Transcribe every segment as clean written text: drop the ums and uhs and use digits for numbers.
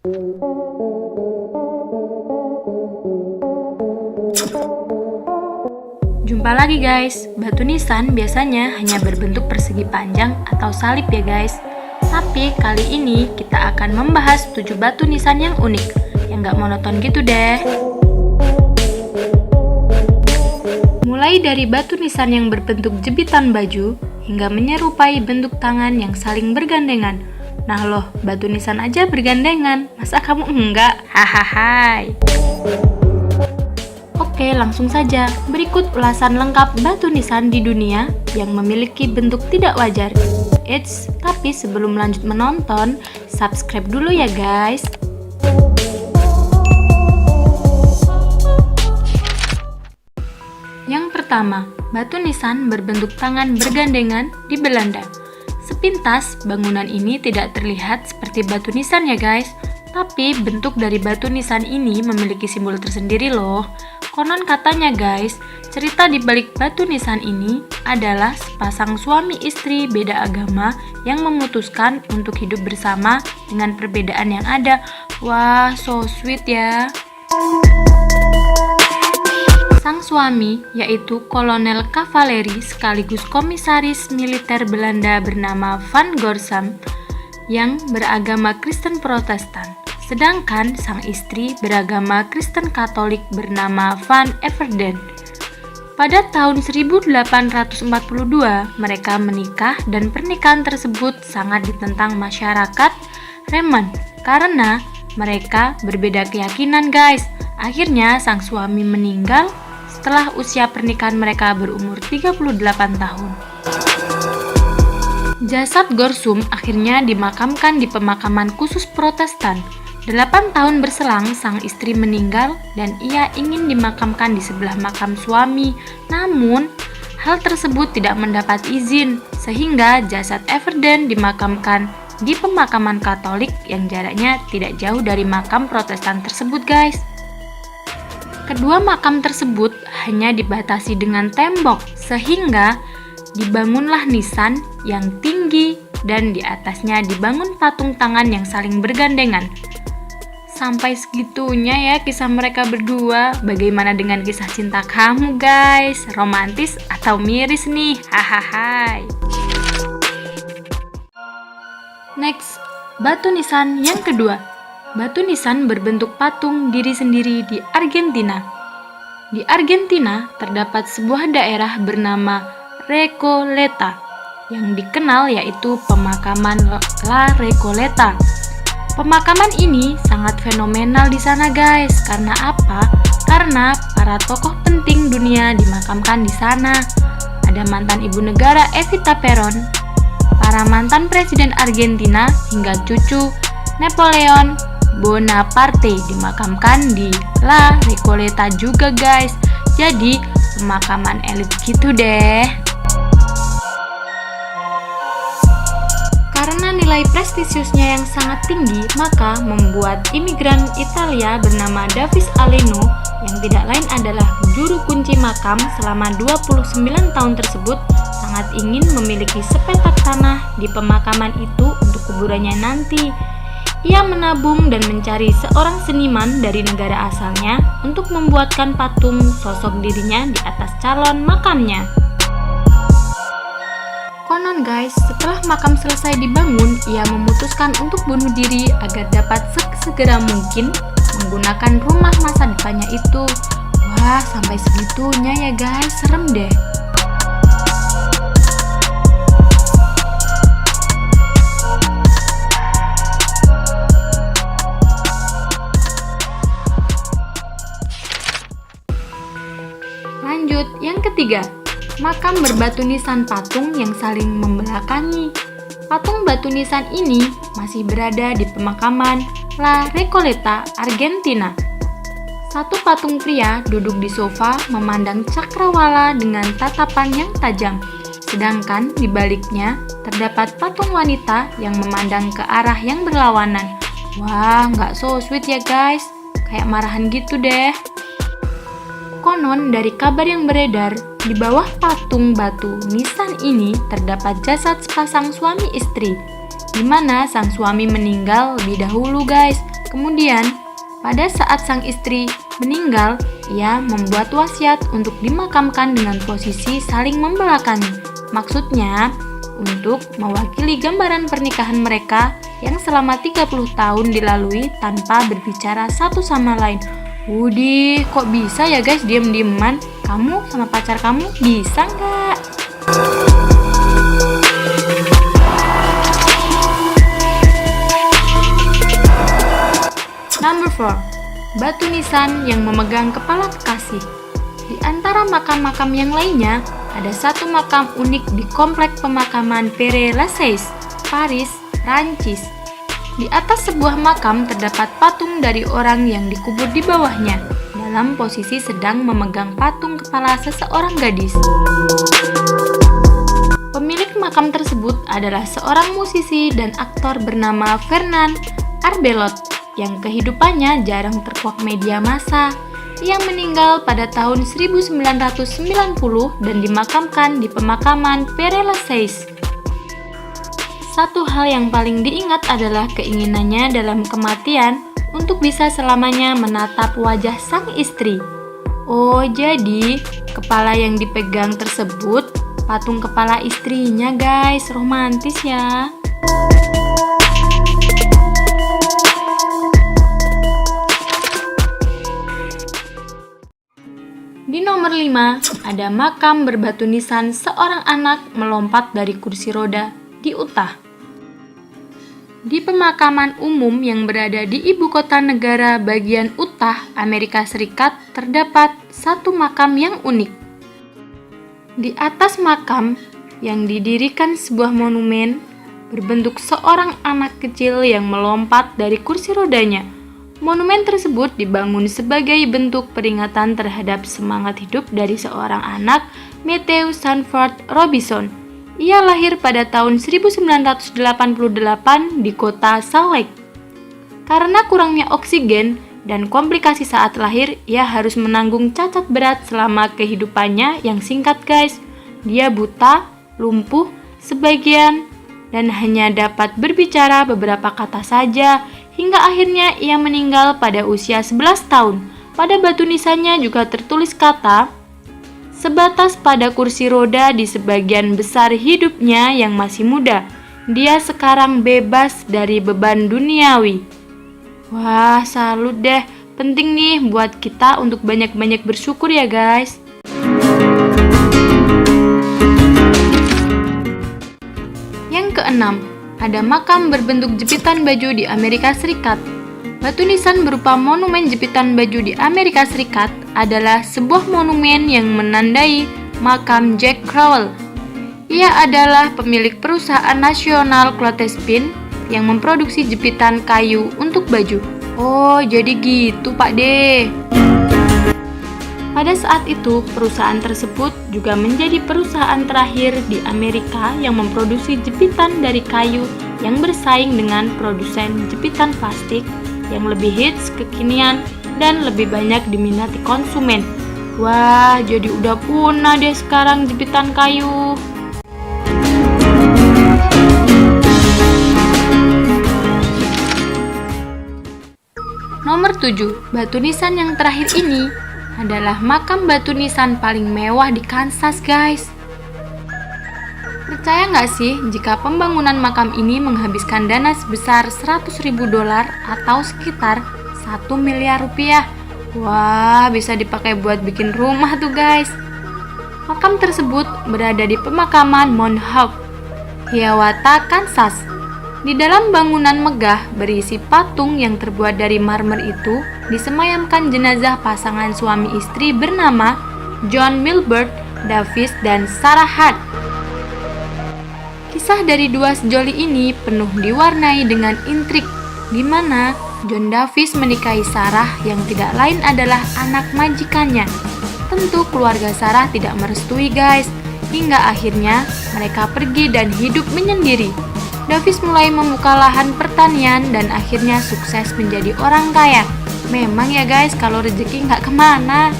Jumpa lagi guys, batu nisan biasanya hanya berbentuk persegi panjang atau salib ya guys. Tapi kali ini kita akan membahas 7 batu nisan yang unik, yang gak monoton gitu deh. Mulai dari batu nisan yang berbentuk jepitan baju, hingga menyerupai bentuk tangan yang saling bergandengan. Nah loh, batu nisan aja bergandengan, masa kamu enggak? Hahaha. Oke, langsung saja. Berikut ulasan lengkap batu nisan di dunia yang memiliki bentuk tidak wajar. Eits, tapi sebelum lanjut menonton, subscribe dulu ya guys. Yang pertama, batu nisan berbentuk tangan bergandengan di Belanda. Sepintas, bangunan ini tidak terlihat seperti batu nisan ya guys. Tapi bentuk dari batu nisan ini memiliki simbol tersendiri loh. Konon katanya guys, cerita di balik batu nisan ini adalah sepasang suami istri beda agama yang memutuskan untuk hidup bersama dengan perbedaan yang ada. Wah, so sweet ya. Sang suami, yaitu kolonel kavaleri sekaligus komisaris militer Belanda bernama Van Gorsam, yang beragama Kristen Protestan. Sedangkan sang istri beragama Kristen Katolik bernama Van Everden. Pada tahun 1842, mereka menikah dan pernikahan tersebut sangat ditentang masyarakat Riemann karena mereka berbeda keyakinan guys. Akhirnya sang suami meninggal setelah usia pernikahan mereka berumur 38 tahun. Jasad Gorsum akhirnya dimakamkan di pemakaman khusus Protestan. 8 tahun berselang, sang istri meninggal dan ia ingin dimakamkan di sebelah makam suami. Namun, hal tersebut tidak mendapat izin, sehingga jasad Everden dimakamkan di pemakaman Katolik yang jaraknya tidak jauh dari makam Protestan tersebut guys. Kedua makam tersebut hanya dibatasi dengan tembok, sehingga dibangunlah nisan yang tinggi dan di atasnya dibangun patung tangan yang saling bergandengan. Sampai segitunya ya kisah mereka berdua. Bagaimana dengan kisah cinta kamu guys? Romantis atau miris nih? Hahaha. Next, batu nisan yang kedua. Batu nisan berbentuk patung diri sendiri di Argentina. Di Argentina terdapat sebuah daerah bernama Recoleta yang dikenal yaitu pemakaman La Recoleta. Pemakaman ini sangat fenomenal di sana guys. Karena apa? Karena para tokoh penting dunia dimakamkan di sana. Ada mantan ibu negara Evita Peron, para mantan presiden Argentina hingga cucu Napoleon Bonaparte dimakamkan di La Recoleta juga guys. Jadi pemakaman elit gitu deh. Karena nilai prestisiusnya yang sangat tinggi, maka membuat imigran Italia bernama Davis Aleno yang tidak lain adalah juru kunci makam selama 29 tahun tersebut sangat ingin memiliki sepetak tanah di pemakaman itu untuk kuburannya nanti. Ia menabung dan mencari seorang seniman dari negara asalnya untuk membuatkan patung sosok dirinya di atas calon makamnya. Konon guys, setelah makam selesai dibangun, ia memutuskan untuk bunuh diri agar dapat segera mungkin menggunakan rumah masa depannya itu. Wah, sampai segitunya ya guys, serem deh. Lanjut, yang ketiga. Makam berbatu nisan patung yang saling membelakangi. Patung batu nisan ini masih berada di pemakaman La Recoleta, Argentina. Satu patung pria duduk di sofa memandang cakrawala dengan tatapan yang tajam. Sedangkan di baliknya terdapat patung wanita yang memandang ke arah yang berlawanan. Wah, nggak so sweet ya guys. Kayak marahan gitu deh. Konon dari kabar yang beredar, di bawah patung batu nisan ini terdapat jasad sepasang suami istri, di mana sang suami meninggal lebih dahulu guys. Kemudian, pada saat sang istri meninggal, ia membuat wasiat untuk dimakamkan dengan posisi saling membelakangi. Maksudnya, untuk mewakili gambaran pernikahan mereka yang selama 30 tahun dilalui tanpa berbicara satu sama lain. Wudi, kok bisa ya guys diem-dieman? Kamu sama pacar kamu bisa nggak? Number 4. Batu nisan yang memegang kepala kekasih. Di antara makam-makam yang lainnya, ada satu makam unik di komplek pemakaman Père Lachaise, Paris, Prancis. Di atas sebuah makam terdapat patung dari orang yang dikubur di bawahnya, dalam posisi sedang memegang patung kepala seseorang gadis. Pemilik makam tersebut adalah seorang musisi dan aktor bernama Fernand Arbelot, yang kehidupannya jarang terkuak media massa. Ia meninggal pada tahun 1990 dan dimakamkan di pemakaman Père Lachaise. Satu hal yang paling diingat adalah keinginannya dalam kematian untuk bisa selamanya menatap wajah sang istri. Oh, jadi kepala yang dipegang tersebut patung kepala istrinya guys, romantis ya. Di nomor 5, ada makam berbatu nisan seorang anak melompat dari kursi roda di Utah. Di pemakaman umum yang berada di ibu kota negara bagian Utah, Amerika Serikat, terdapat satu makam yang unik. Di atas makam yang didirikan sebuah monumen berbentuk seorang anak kecil yang melompat dari kursi rodanya. Monumen tersebut dibangun sebagai bentuk peringatan terhadap semangat hidup dari seorang anak, Matthew Sanford Robinson. Ia lahir pada tahun 1988 di kota Salt Lake. Karena kurangnya oksigen dan komplikasi saat lahir, ia harus menanggung cacat berat selama kehidupannya yang singkat guys. Dia buta, lumpuh sebagian, dan hanya dapat berbicara beberapa kata saja, hingga akhirnya ia meninggal pada usia 11 tahun. Pada batu nisannya juga tertulis kata, sebatas pada kursi roda di sebagian besar hidupnya yang masih muda, dia sekarang bebas dari beban duniawi. Wah, salut deh. Penting nih buat kita untuk banyak-banyak bersyukur ya guys. Yang keenam, ada makam berbentuk jepitan baju di Amerika Serikat. Batu nisan berupa monumen jepitan baju di Amerika Serikat adalah sebuah monumen yang menandai makam Jack Crowell. Ia adalah pemilik perusahaan nasional Clothespin yang memproduksi jepitan kayu untuk baju. Oh, jadi gitu Pak D. Pada saat itu, perusahaan tersebut juga menjadi perusahaan terakhir di Amerika yang memproduksi jepitan dari kayu yang bersaing dengan produsen jepitan plastik yang lebih hits, kekinian, dan lebih banyak diminati konsumen. Wah, jadi udah punah deh sekarang jepitan kayu. Nomor 7, batu nisan yang terakhir ini adalah makam batu nisan paling mewah di Kansas guys. Percaya nggak sih jika pembangunan makam ini menghabiskan dana sebesar $100.000 atau sekitar 1 miliar rupiah. Wah, bisa dipakai buat bikin rumah tuh guys. Makam tersebut berada di pemakaman Mount Hope, Hiawatha, Kansas. Di dalam bangunan megah berisi patung yang terbuat dari marmer itu disemayamkan jenazah pasangan suami istri bernama John Milbert Davis dan Sarah Hart. Kisah dari dua sejoli ini penuh diwarnai dengan intrik, di mana John Davis menikahi Sarah yang tidak lain adalah anak majikannya. Tentu keluarga Sarah tidak merestui guys, hingga akhirnya mereka pergi dan hidup menyendiri. Davis mulai membuka lahan pertanian dan akhirnya sukses menjadi orang kaya. Memang ya guys, kalau rezeki nggak kemana.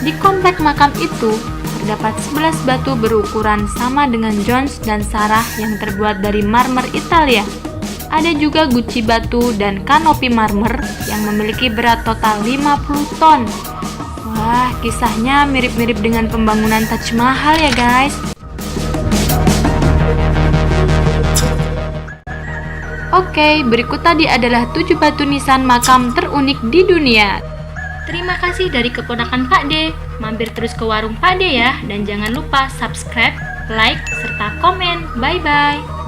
Di komplek makam itu terdapat 11 batu berukuran sama dengan John dan Sarah yang terbuat dari marmer Italia. Ada juga guci batu dan kanopi marmer yang memiliki berat total 50 ton. Wah, kisahnya mirip-mirip dengan pembangunan Taj Mahal ya guys. Oke, berikut tadi adalah 7 batu nisan makam terunik di dunia. Terima kasih dari keponakan Pak D. Mampir terus ke warung Pak D ya, dan jangan lupa subscribe, like, serta komen. Bye-bye.